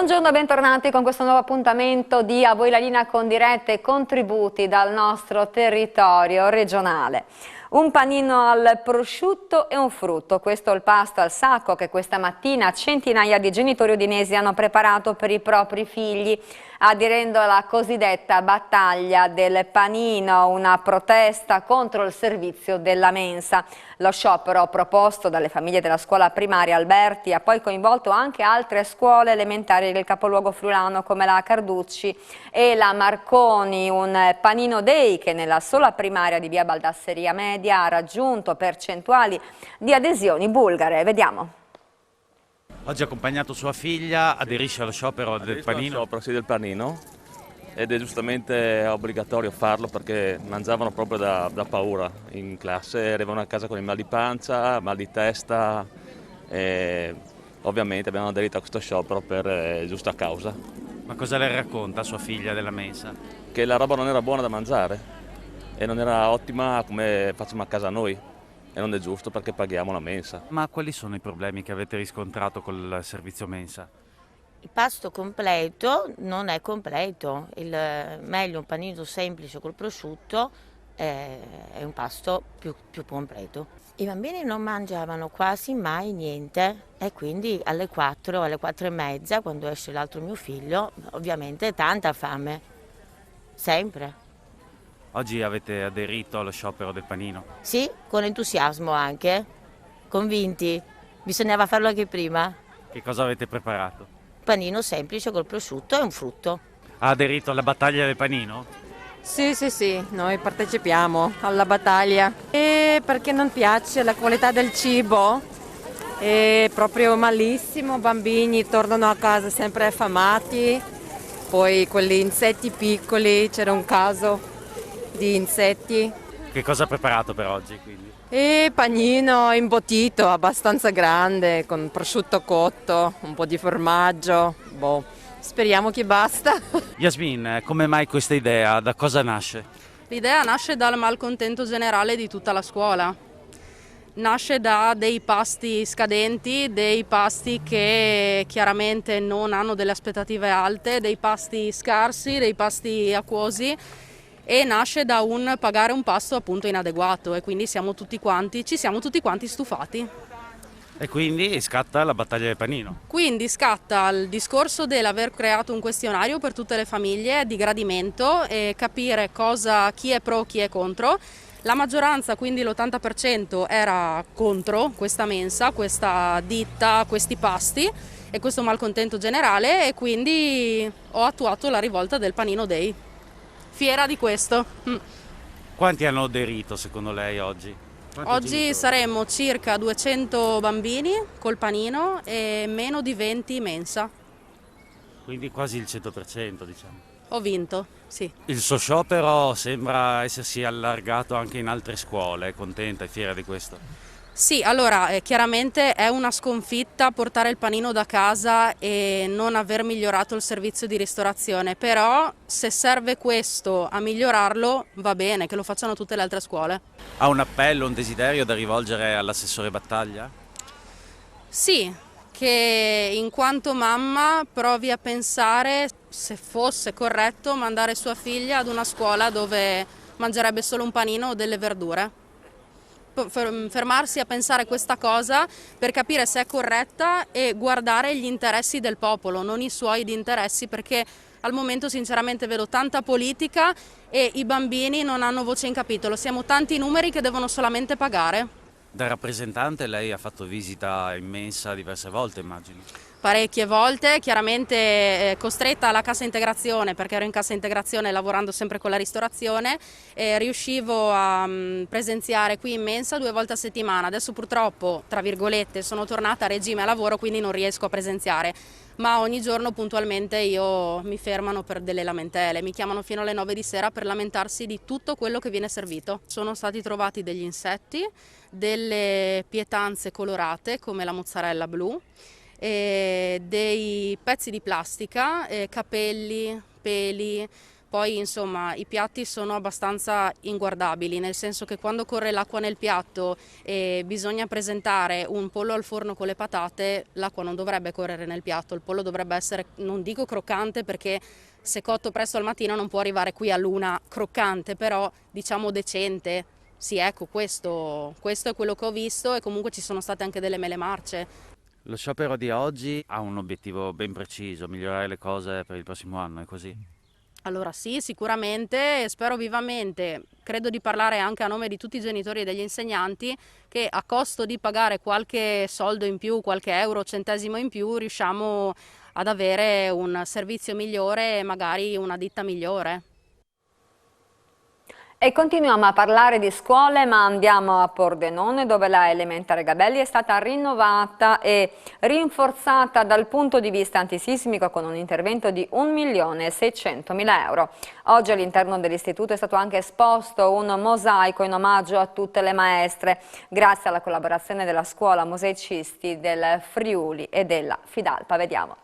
Buongiorno e bentornati con questo nuovo appuntamento di A voi la linea con dirette e contributi dal nostro territorio regionale. Un panino al prosciutto e un frutto, questo è il pasto al sacco che questa mattina centinaia di genitori udinesi hanno preparato per i propri figli, aderendo alla cosiddetta battaglia del panino, una protesta contro il servizio della mensa. Lo sciopero proposto dalle famiglie della scuola primaria Alberti ha poi coinvolto anche altre scuole elementari del capoluogo friulano come la Carducci e la Marconi, un panino day che nella sola primaria di via Baldasseria Media ha raggiunto percentuali di adesioni bulgare. Vediamo. Oggi ha accompagnato sua figlia, aderisce allo sciopero del panino. Sciopero, sì, del panino, ed è giustamente obbligatorio farlo perché mangiavano proprio da paura in classe, arrivavano a casa con il mal di pancia, mal di testa e ovviamente abbiamo aderito a questo sciopero per giusta causa. Ma cosa le racconta sua figlia della mensa? Che la roba non era buona da mangiare e non era ottima come facciamo a casa noi. E non è giusto perché paghiamo la mensa. Ma quali sono i problemi che avete riscontrato col servizio mensa? Il pasto completo non è completo, meglio un panino semplice col prosciutto è un pasto più completo. I bambini non mangiavano quasi mai niente e quindi alle 4 e mezza, quando esce l'altro mio figlio, ovviamente tanta fame, sempre. Oggi avete aderito allo sciopero del panino? Sì, con entusiasmo anche, convinti, bisognava farlo anche prima. Che cosa avete preparato? Panino semplice col prosciutto e un frutto. Ha aderito alla battaglia del panino? Sì, noi partecipiamo alla battaglia e perché non piace la qualità del cibo, è proprio malissimo, bambini tornano a casa sempre affamati, poi quegli insetti piccoli, c'era un caso di insetti. Che cosa ha preparato per oggi quindi? E panino imbottito abbastanza grande con prosciutto cotto, un po' di formaggio, speriamo che basta. Yasmin, come mai questa idea? Da cosa nasce? L'idea nasce dal malcontento generale di tutta la scuola. Nasce da dei pasti scadenti, dei pasti che chiaramente non hanno delle aspettative alte, dei pasti scarsi, dei pasti acquosi, e nasce da un pagare un pasto appunto inadeguato e quindi ci siamo tutti quanti stufati. E quindi scatta la battaglia del panino. Quindi scatta il discorso dell'aver creato un questionario per tutte le famiglie di gradimento e capire chi è pro, chi è contro. La maggioranza, quindi l'80%, era contro questa mensa, questa ditta, questi pasti e questo malcontento generale, e quindi ho attuato la rivolta del Panino Day. Fiera di questo. Quanti hanno aderito secondo lei oggi? Oggi saremmo circa 200 bambini col panino e meno di 20 mensa. Quindi quasi il 100%, diciamo. Ho vinto, sì. Il suo sciopero sembra essersi allargato anche in altre scuole, è contenta e fiera di questo? Sì, allora chiaramente è una sconfitta portare il panino da casa e non aver migliorato il servizio di ristorazione, però se serve questo a migliorarlo va bene, che lo facciano tutte le altre scuole. Ha un appello, un desiderio da rivolgere all'assessore Battaglia? Sì, che in quanto mamma provi a pensare se fosse corretto mandare sua figlia ad una scuola dove mangerebbe solo un panino o delle verdure. Fermarsi a pensare questa cosa per capire se è corretta e guardare gli interessi del popolo, non i suoi di interessi, perché al momento sinceramente vedo tanta politica e i bambini non hanno voce in capitolo, siamo tanti numeri che devono solamente pagare. Da rappresentante lei ha fatto visita in mensa diverse volte, immagino. Parecchie volte, chiaramente costretta alla cassa integrazione, perché ero in cassa integrazione lavorando sempre con la ristorazione, riuscivo a presenziare qui in mensa 2 volte a settimana. Adesso purtroppo, tra virgolette, sono tornata a regime a lavoro, quindi non riesco a presenziare, ma ogni giorno puntualmente mi fermano per delle lamentele, mi chiamano fino alle 9 di sera per lamentarsi di tutto quello che viene servito. Sono stati trovati degli insetti, delle pietanze colorate come la mozzarella blu, dei pezzi di plastica, capelli, peli, Poi insomma i piatti sono abbastanza inguardabili, nel senso che quando corre l'acqua nel piatto e bisogna presentare un pollo al forno con le patate, l'acqua non dovrebbe correre nel piatto, il pollo dovrebbe essere, non dico croccante perché se cotto presto al mattino non può arrivare qui all'una croccante, però diciamo decente. Sì, ecco, questo è quello che ho visto e comunque ci sono state anche delle mele marce. Lo sciopero di oggi ha un obiettivo ben preciso, migliorare le cose per il prossimo anno, è così? Allora sì, sicuramente, spero vivamente, credo di parlare anche a nome di tutti i genitori e degli insegnanti, che a costo di pagare qualche soldo in più, qualche euro, centesimo in più, riusciamo ad avere un servizio migliore e magari una ditta migliore. E continuiamo a parlare di scuole, ma andiamo a Pordenone, dove la elementare Gabelli è stata rinnovata e rinforzata dal punto di vista antisismico con un intervento di 1.600.000 euro. Oggi all'interno dell'istituto è stato anche esposto un mosaico in omaggio a tutte le maestre, grazie alla collaborazione della scuola mosaicisti del Friuli e della Fidalpa. Vediamo.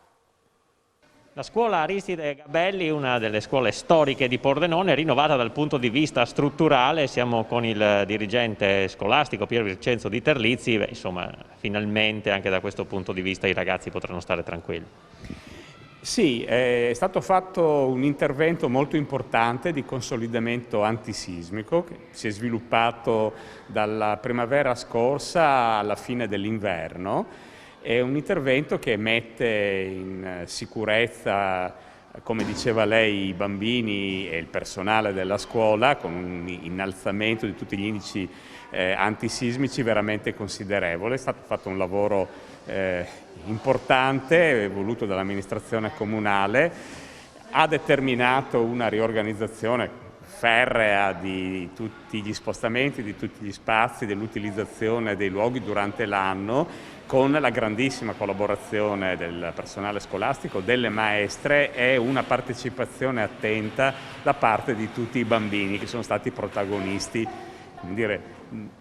La scuola Aristide Gabelli, una delle scuole storiche di Pordenone, è rinnovata dal punto di vista strutturale. Siamo con il dirigente scolastico Pier Vincenzo Di Terlizzi. Insomma, finalmente anche da questo punto di vista i ragazzi potranno stare tranquilli. Sì, è stato fatto un intervento molto importante di consolidamento antisismico che si è sviluppato dalla primavera scorsa alla fine dell'inverno. È un intervento che mette in sicurezza, come diceva lei, i bambini e il personale della scuola con un innalzamento di tutti gli indici antisismici veramente considerevole. È stato fatto un lavoro importante, voluto dall'amministrazione comunale, ha determinato una riorganizzazione ferrea di tutti gli spostamenti, di tutti gli spazi, dell'utilizzazione dei luoghi durante l'anno, con la grandissima collaborazione del personale scolastico, delle maestre e una partecipazione attenta da parte di tutti i bambini che sono stati protagonisti, come dire,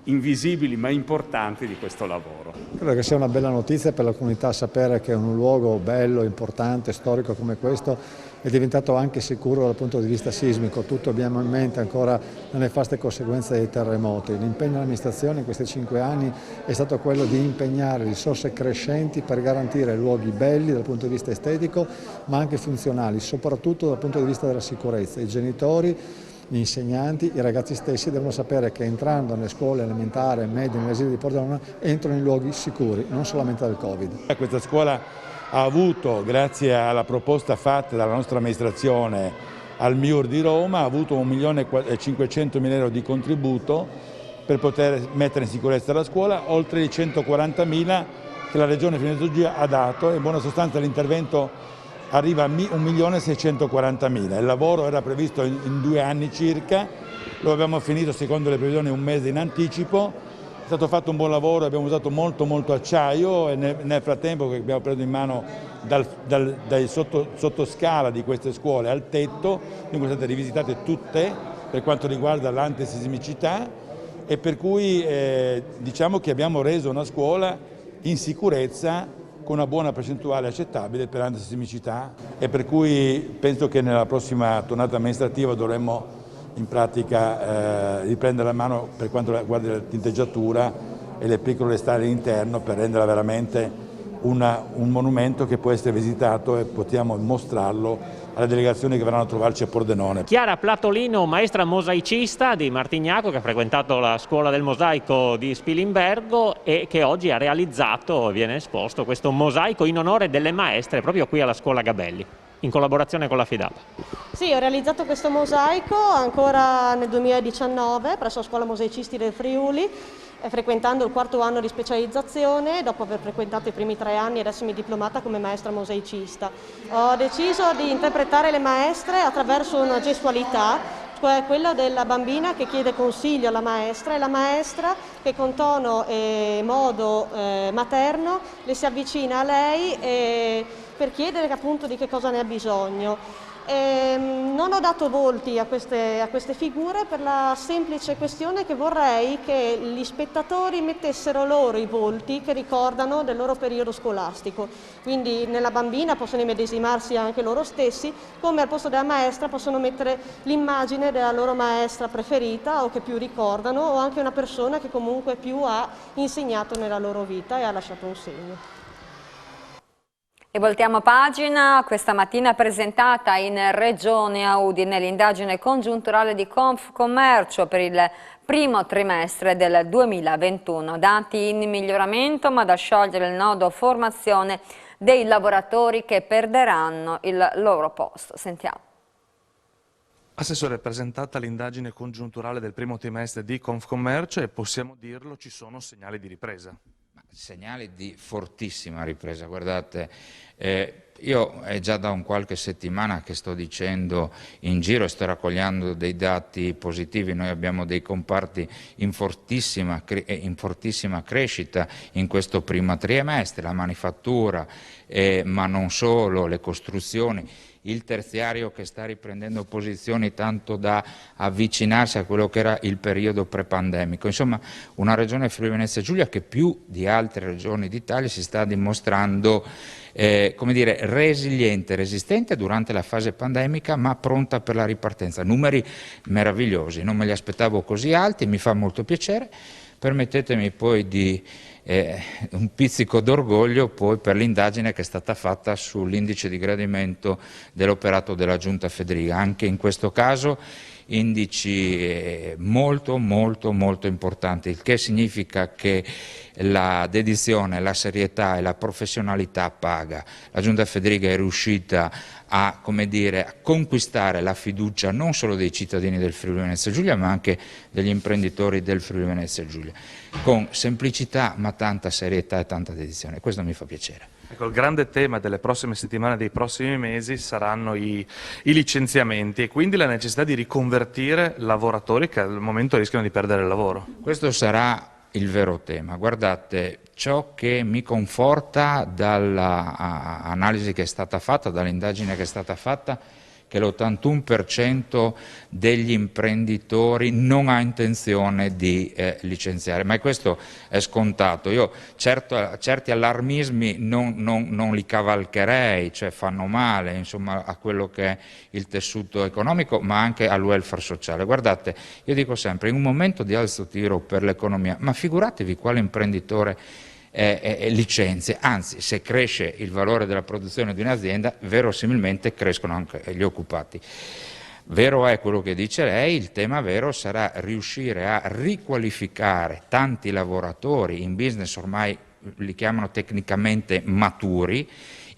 invisibili ma importanti di questo lavoro. Credo che sia una bella notizia per la comunità sapere che un luogo bello, importante, storico come questo è diventato anche sicuro dal punto di vista sismico. Tutti abbiamo in mente ancora le nefaste conseguenze dei terremoti. L'impegno dell'amministrazione in questi 5 anni è stato quello di impegnare risorse crescenti per garantire luoghi belli dal punto di vista estetico ma anche funzionali, soprattutto dal punto di vista della sicurezza. I genitori, gli insegnanti, i ragazzi stessi devono sapere che entrando nelle scuole elementari, medie, negli asili di Pordenone entrano in luoghi sicuri, non solamente dal Covid. Questa scuola ha avuto, grazie alla proposta fatta dalla nostra amministrazione al MIUR di Roma, ha avuto 1.500.000 euro di contributo per poter mettere in sicurezza la scuola, oltre i 140.000 che la Regione Friuli ha dato. In buona sostanza l'intervento arriva a 1.640.000. Il lavoro era previsto in 2 anni circa, lo abbiamo finito secondo le previsioni 1 mese in anticipo. È stato fatto un buon lavoro, abbiamo usato molto acciaio e nel frattempo che abbiamo preso in mano dai sottoscala di queste scuole al tetto, quindi sono state rivisitate tutte per quanto riguarda l'antisismicità e per cui diciamo che abbiamo reso una scuola in sicurezza con una buona percentuale accettabile per l'antisismicità e per cui penso che nella prossima tornata amministrativa dovremmo in pratica riprendere la mano per quanto riguarda la tinteggiatura e le piccole stalle all'interno per renderla veramente un monumento che può essere visitato e possiamo mostrarlo alle delegazioni che verranno a trovarci a Pordenone. Chiara Platolino, maestra mosaicista di Martignaco, che ha frequentato la scuola del mosaico di Spilimbergo e che oggi ha realizzato, viene esposto, questo mosaico in onore delle maestre proprio qui alla scuola Gabelli, in collaborazione con la Fidalpa. Sì, ho realizzato questo mosaico ancora nel 2019 presso la scuola mosaicisti del Friuli, frequentando il 4º anno di specializzazione. Dopo aver frequentato i primi 3 anni adesso mi diplomata come maestra mosaicista. Ho deciso di interpretare le maestre attraverso una gestualità, cioè quella della bambina che chiede consiglio alla maestra e la maestra che con tono e modo materno le si avvicina a lei per chiedere appunto di che cosa ne ha bisogno. Non ho dato volti a queste figure per la semplice questione che vorrei che gli spettatori mettessero loro i volti che ricordano del loro periodo scolastico. Quindi nella bambina possono immedesimarsi anche loro stessi, come al posto della maestra possono mettere l'immagine della loro maestra preferita o che più ricordano, o anche una persona che comunque più ha insegnato nella loro vita e ha lasciato un segno. E voltiamo pagina, questa mattina presentata in Regione a Udine l'indagine congiunturale di Confcommercio per il primo trimestre del 2021. Dati in miglioramento, ma da sciogliere il nodo formazione dei lavoratori che perderanno il loro posto. Sentiamo. Assessore, è presentata l'indagine congiunturale del primo trimestre di Confcommercio e possiamo dirlo, ci sono segnali di ripresa. Segnali di fortissima ripresa, guardate, io è già da qualche settimana che sto dicendo in giro e sto raccogliendo dei dati positivi. Noi abbiamo dei comparti in fortissima crescita in questo primo trimestre, la manifattura, ma non solo, le costruzioni, il terziario che sta riprendendo posizioni tanto da avvicinarsi a quello che era il periodo pre-pandemico. Insomma, una regione Friuli Venezia Giulia che più di altre regioni d'Italia si sta dimostrando come dire, resiliente, resistente durante la fase pandemica, ma pronta per la ripartenza. Numeri meravigliosi, non me li aspettavo così alti, mi fa molto piacere. Permettetemi poi di un pizzico d'orgoglio poi per l'indagine che è stata fatta sull'indice di gradimento dell'operato della Giunta Federica. Anche in questo caso indici molto importanti, il che significa che la dedizione, la serietà e la professionalità paga. La Giunta Federica è riuscita a, come dire, a conquistare la fiducia non solo dei cittadini del Friuli Venezia Giulia, ma anche degli imprenditori del Friuli Venezia Giulia, con semplicità ma tanta serietà e tanta dedizione. Questo mi fa piacere. Ecco, il grande tema delle prossime settimane, dei prossimi mesi saranno i licenziamenti e quindi la necessità di riconvertire lavoratori che al momento rischiano di perdere il lavoro. Questo sarà il vero tema. Guardate, ciò che mi conforta dall'analisi che è stata fatta, dall'indagine che è stata fatta, che l'81% degli imprenditori non ha intenzione di licenziare, ma questo è scontato. Io certi allarmismi non li cavalcherei, cioè fanno male, insomma, a quello che è il tessuto economico, ma anche al welfare sociale. Guardate, io dico sempre, in un momento di alzo tiro per l'economia, ma figuratevi quale imprenditore licenze, anzi se cresce il valore della produzione di un'azienda verosimilmente crescono anche gli occupati. Vero è quello che dice lei, il tema vero sarà riuscire a riqualificare tanti lavoratori in business ormai li chiamano tecnicamente maturi,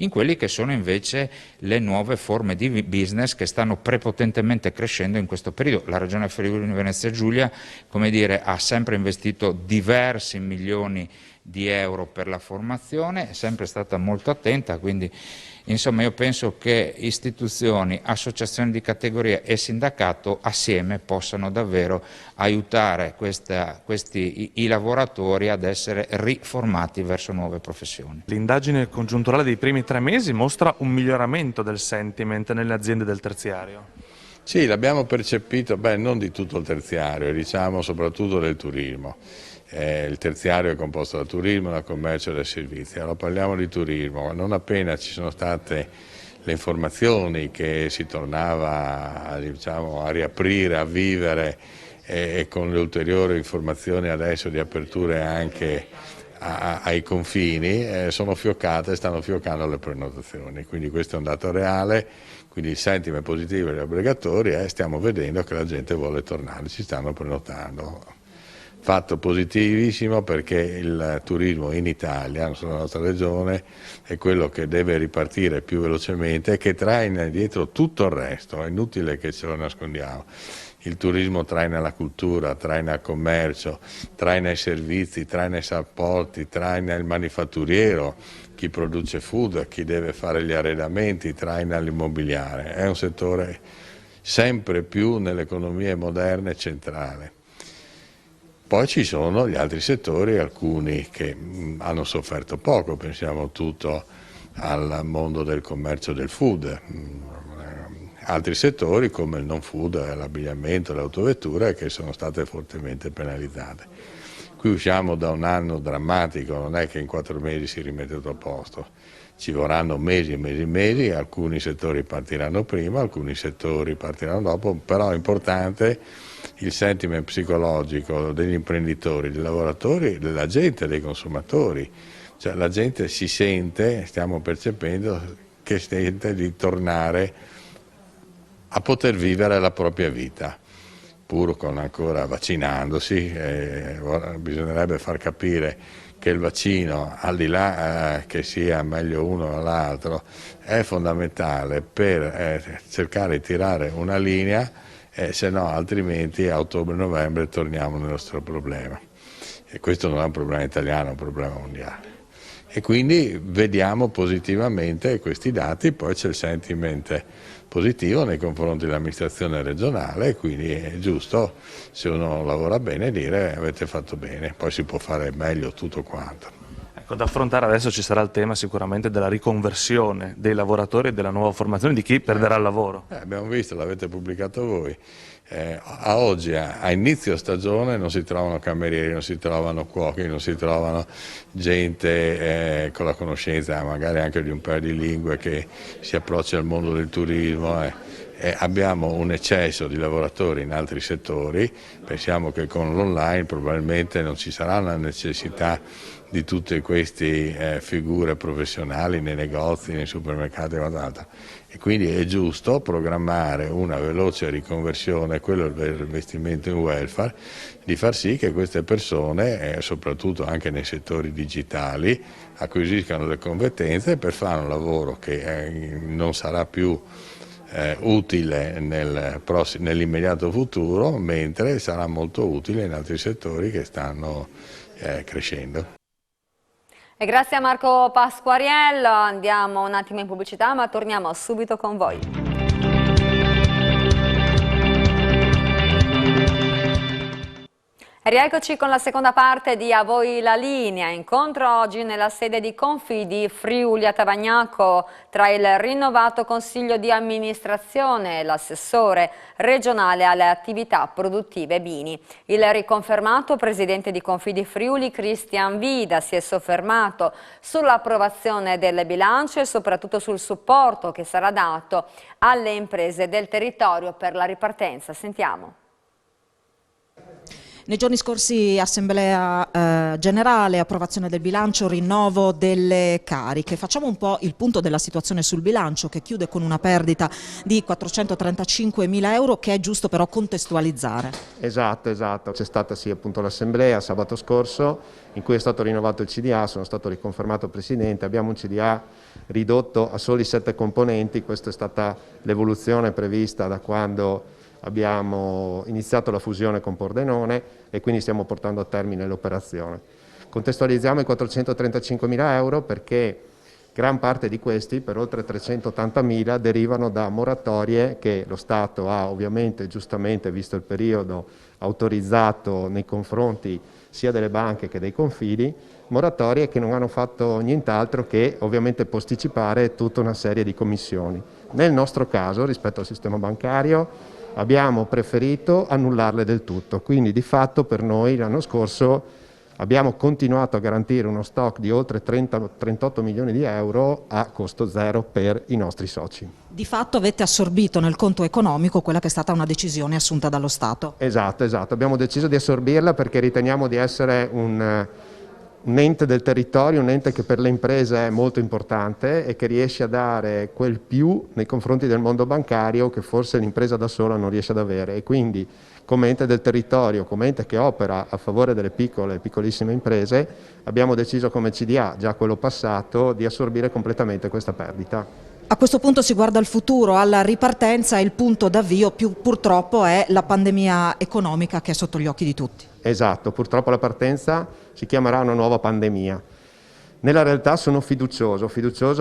in quelli che sono invece le nuove forme di business che stanno prepotentemente crescendo in questo periodo. La Regione Friuli Venezia Giulia, come dire, ha sempre investito diversi milioni di euro per la formazione, è sempre stata molto attenta, quindi insomma io penso che istituzioni, associazioni di categoria e sindacato assieme possano davvero aiutare i lavoratori ad essere riformati verso nuove professioni. L'indagine congiunturale dei primi 3 mesi mostra un miglioramento del sentiment nelle aziende del terziario. Sì, l'abbiamo percepito, non di tutto il terziario, diciamo soprattutto del turismo. Il terziario è composto da turismo, da commercio e da servizi. Allora parliamo di turismo, non appena ci sono state le informazioni che si tornava a riaprire, a vivere e con le ulteriori informazioni adesso di aperture anche ai confini, sono fioccate e stanno fioccando le prenotazioni, quindi questo è un dato reale, quindi il sentiment positivo degli obbligatori è stiamo vedendo che la gente vuole tornare, ci stanno prenotando. Fatto positivissimo perché il turismo in Italia, non solo nella nostra regione, è quello che deve ripartire più velocemente e che traina dietro tutto il resto, è inutile che ce lo nascondiamo. Il turismo traina la cultura, traina il commercio, traina i servizi, traina i trasporti, traina il manifatturiero, chi produce food, chi deve fare gli arredamenti, traina l'immobiliare. È un settore sempre più nelle economie moderne centrale. Poi ci sono gli altri settori, alcuni che hanno sofferto poco, pensiamo tutto al mondo del commercio del food, altri settori come il non food, l'abbigliamento, le autovetture che sono state fortemente penalizzate. Qui usciamo da un anno drammatico, non è che in 4 mesi si rimette tutto a posto, ci vorranno mesi e mesi e mesi, alcuni settori partiranno prima, alcuni settori partiranno dopo, però è importante il sentiment psicologico degli imprenditori, dei lavoratori, della gente, dei consumatori. Cioè la gente si sente, stiamo percependo, che sente di tornare a poter vivere la propria vita, pur con ancora vaccinandosi. Bisognerebbe far capire che il vaccino, al di là che sia meglio uno o l'altro, è fondamentale per cercare di tirare una linea, se no altrimenti a ottobre-novembre torniamo nel nostro problema. E questo non è un problema italiano, è un problema mondiale. E quindi vediamo positivamente questi dati, poi c'è il sentiment positivo nei confronti dell'amministrazione regionale, quindi è giusto, se uno lavora bene, dire avete fatto bene, poi si può fare meglio tutto quanto. Ecco, da affrontare adesso ci sarà il tema sicuramente della riconversione dei lavoratori e della nuova formazione di chi perderà il lavoro. Abbiamo visto, l'avete pubblicato voi. A oggi, a inizio stagione, non si trovano camerieri, non si trovano cuochi, non si trovano gente con la conoscenza magari anche di un paio di lingue che si approccia al mondo del turismo. Abbiamo un eccesso di lavoratori in altri settori, pensiamo che con l'online probabilmente non ci sarà una necessità di tutte queste figure professionali nei negozi, nei supermercati e quant'altro. E quindi è giusto programmare una veloce riconversione, quello è l'investimento in welfare, di far sì che queste persone, soprattutto anche nei settori digitali, acquisiscano le competenze per fare un lavoro che non sarà più utile nell'immediato futuro, mentre sarà molto utile in altri settori che stanno crescendo. E grazie a Marco Pasquariello, andiamo un attimo in pubblicità ma torniamo subito con voi. Rieccoci con la seconda parte di A voi la linea, incontro oggi nella sede di Confidi Friuli a Tavagnacco tra il rinnovato consiglio di amministrazione e l'assessore regionale alle attività produttive Bini. Il riconfermato presidente di Confidi Friuli Cristian Vida si è soffermato sull'approvazione del bilancio e soprattutto sul supporto che sarà dato alle imprese del territorio per la ripartenza. Sentiamo. Nei giorni scorsi assemblea generale, approvazione del bilancio, rinnovo delle cariche. Facciamo un po' il punto della situazione sul bilancio che chiude con una perdita di 435.000 euro che è giusto però contestualizzare. Esatto. C'è stata sì appunto l'assemblea sabato scorso in cui è stato rinnovato il CDA, sono stato riconfermato presidente, abbiamo un CDA ridotto a soli 7 componenti, questa è stata l'evoluzione prevista da quando abbiamo iniziato la fusione con Pordenone e quindi stiamo portando a termine l'operazione. Contestualizziamo i 435.000 euro perché gran parte di questi, per oltre 380.000, derivano da moratorie che lo Stato ha ovviamente giustamente, visto il periodo, autorizzato nei confronti sia delle banche che dei confidi, moratorie che non hanno fatto nient'altro che ovviamente posticipare tutta una serie di commissioni. Nel nostro caso, rispetto al sistema bancario, abbiamo preferito annullarle del tutto, quindi di fatto per noi l'anno scorso abbiamo continuato a garantire uno stock di oltre 38 milioni di euro a costo zero per i nostri soci. Di fatto avete assorbito nel conto economico quella che è stata una decisione assunta dallo Stato. Esatto, abbiamo deciso di assorbirla perché riteniamo di essere un ente del territorio, un ente che per le imprese è molto importante e che riesce a dare quel più nei confronti del mondo bancario che forse l'impresa da sola non riesce ad avere, e quindi come ente del territorio, come ente che opera a favore delle piccole e piccolissime imprese, abbiamo deciso come CDA, già quello passato, di assorbire completamente questa perdita. A questo punto si guarda al futuro, alla ripartenza, e il punto d'avvio purtroppo è la pandemia economica che è sotto gli occhi di tutti. Esatto, purtroppo la partenza si chiamerà una nuova pandemia. Nella realtà sono fiducioso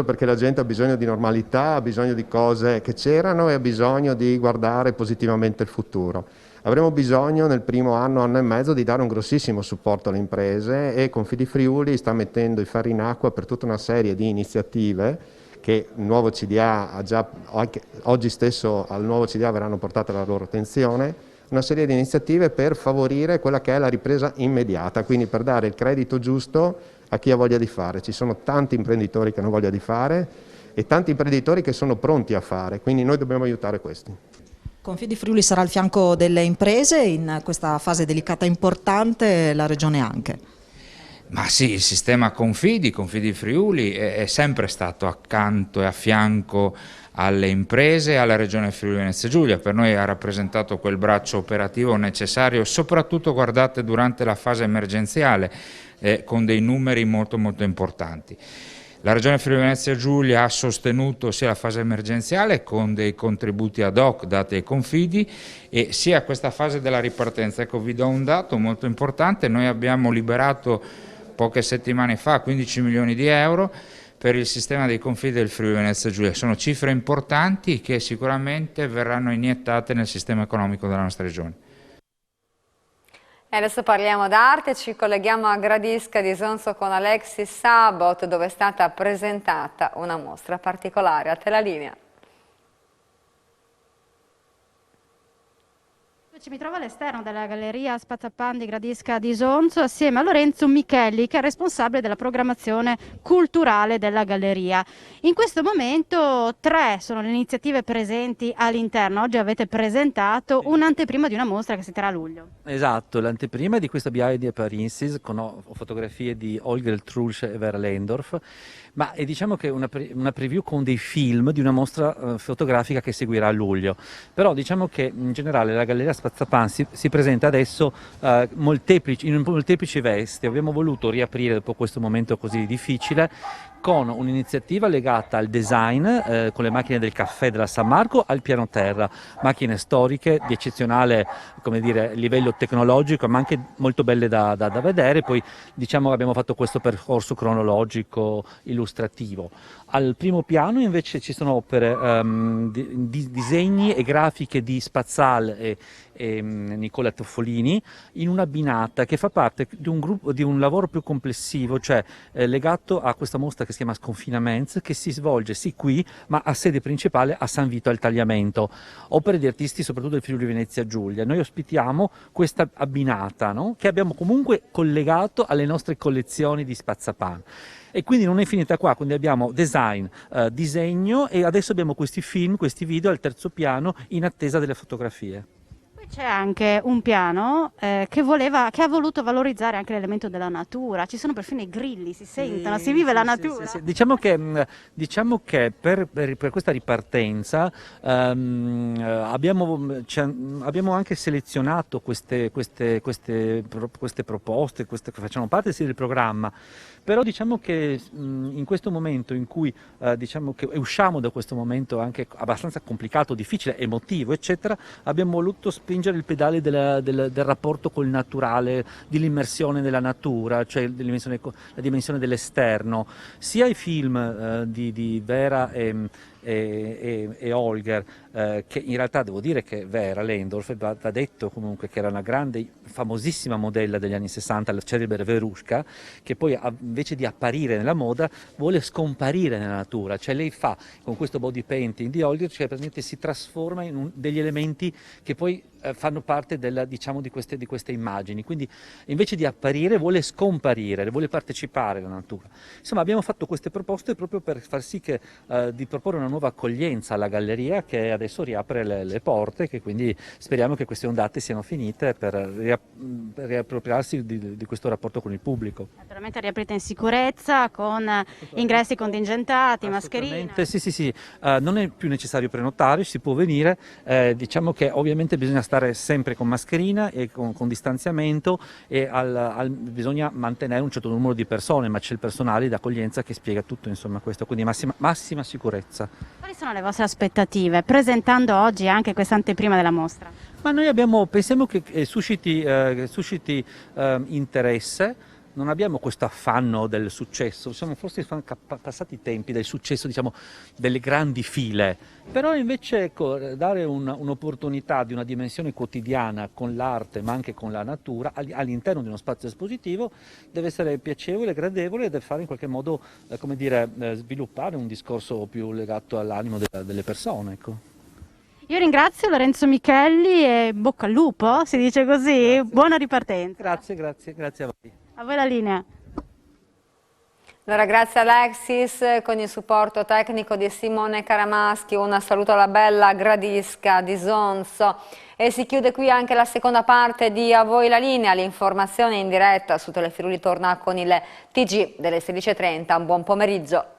perché la gente ha bisogno di normalità, ha bisogno di cose che c'erano e ha bisogno di guardare positivamente il futuro. Avremo bisogno nel primo anno e mezzo di dare un grossissimo supporto alle imprese e Confidi Friuli sta mettendo i ferri in acqua per tutta una serie di iniziative che il nuovo CDA ha già, anche oggi stesso al nuovo CDA verranno portate alla loro attenzione, una serie di iniziative per favorire quella che è la ripresa immediata, quindi per dare il credito giusto a chi ha voglia di fare. Ci sono tanti imprenditori che hanno voglia di fare e tanti imprenditori che sono pronti a fare, quindi noi dobbiamo aiutare questi. Confidi Friuli sarà al fianco delle imprese in questa fase delicata e importante, la Regione anche. Ma sì, il sistema Confidi Friuli è sempre stato accanto e a fianco alle imprese e alla Regione Friuli Venezia Giulia. Per noi ha rappresentato quel braccio operativo necessario, soprattutto guardate durante la fase emergenziale, con dei numeri molto importanti. La Regione Friuli Venezia Giulia ha sostenuto sia la fase emergenziale con dei contributi ad hoc dati ai Confidi e sia questa fase della ripartenza. Ecco, vi do un dato molto importante: noi abbiamo liberato poche settimane fa 15 milioni di euro per il sistema dei Confidi del Friuli Venezia Giulia. Sono cifre importanti che sicuramente verranno iniettate nel sistema economico della nostra regione. E adesso parliamo d'arte, ci colleghiamo a Gradisca di Isonzo con Alexis Sabot, dove è stata presentata una mostra particolare. A te la linea. Mi trovo all'esterno della Galleria Spazzapan di Gradisca di Isonzo assieme a Lorenzo Michelli, che è responsabile della programmazione culturale della galleria. In questo momento 3 sono le iniziative presenti all'interno. Oggi avete presentato un'anteprima di una mostra che si terrà a luglio. Esatto, l'anteprima di questa Biaia di Apparences con fotografie di Holger Trusch e Vera Lehndorff, ma è diciamo che una preview con dei film di una mostra fotografica che seguirà a luglio. Però diciamo che in generale la Galleria Spazzapan si presenta adesso in molteplici vesti. Abbiamo voluto riaprire dopo questo momento così difficile con un'iniziativa legata al design, con le macchine del caffè della San Marco al piano terra, macchine storiche di eccezionale, come dire, livello tecnologico, ma anche molto belle da vedere. Poi diciamo che abbiamo fatto questo percorso cronologico illustrativo. Al primo piano invece ci sono opere, disegni e grafiche di Spazzal e Nicola Toffolini in una binata che fa parte di un gruppo, di un lavoro più complessivo, cioè legato a questa mostra che si chiama Sconfinaments, che si svolge sì qui, ma a sede principale a San Vito al Tagliamento. Opere di artisti soprattutto del Friuli Venezia Giulia. Noi ospitiamo questa abbinata, no? Che abbiamo comunque collegato alle nostre collezioni di Spazzapan. E quindi non è finita qua, quindi abbiamo design, disegno e adesso abbiamo questi film, questi video al terzo piano in attesa delle fotografie. C'è anche un piano che ha voluto valorizzare anche l'elemento della natura. Ci sono perfino i grilli, si sentono, si vive la natura. Sì. Diciamo che per questa ripartenza abbiamo anche selezionato queste proposte, che facciano parte sì del programma. Però diciamo che in questo momento in cui diciamo che usciamo da questo momento anche abbastanza complicato, difficile, emotivo, eccetera, abbiamo voluto spingere il pedale del rapporto col naturale, dell'immersione nella natura, cioè la dimensione dell'esterno. Sia i film di Vera e Holger, che in realtà devo dire che Vera Lehndorff va detto comunque che era una grande, famosissima modella degli anni 60, la celebre Verushka, che poi invece di apparire nella moda vuole scomparire nella natura, cioè lei fa con questo body painting di Holger, cioè praticamente si trasforma in degli elementi che poi fanno parte di queste immagini, quindi invece di apparire vuole scomparire, vuole partecipare alla natura. Insomma, abbiamo fatto queste proposte proprio per far sì che di proporre una nuova accoglienza alla galleria, che adesso riapre le porte, che quindi speriamo che queste ondate siano finite per riappropriarsi di questo rapporto con il pubblico. Naturalmente riaprite in sicurezza, con ingressi contingentati, mascherine. Sì, non è più necessario prenotare, si può venire, diciamo che ovviamente bisogna stare sempre con mascherina e con distanziamento e bisogna mantenere un certo numero di persone, ma c'è il personale d'accoglienza che spiega tutto, insomma, questo, quindi massima sicurezza. Quali sono le vostre aspettative, presentando oggi anche questa anteprima della mostra? Ma noi pensiamo che susciti interesse, non abbiamo questo affanno del successo, siamo forse passati i tempi del successo, diciamo, delle grandi file, però invece ecco, dare un'opportunità di una dimensione quotidiana con l'arte ma anche con la natura all'interno di uno spazio espositivo deve essere piacevole, gradevole e deve fare in qualche modo, come dire, sviluppare un discorso più legato all'animo delle persone. Ecco. Io ringrazio Lorenzo Michelli e bocca al lupo, si dice così. Grazie. Buona ripartenza. Grazie a voi. A voi la linea. Allora, grazie Alexis, con il supporto tecnico di Simone Caramaschi, un saluto alla bella Gradisca di Sonso. E si chiude qui anche la seconda parte di A voi la linea, l'informazione in diretta su Telefriuli torna con il TG delle 16:30. Un buon pomeriggio.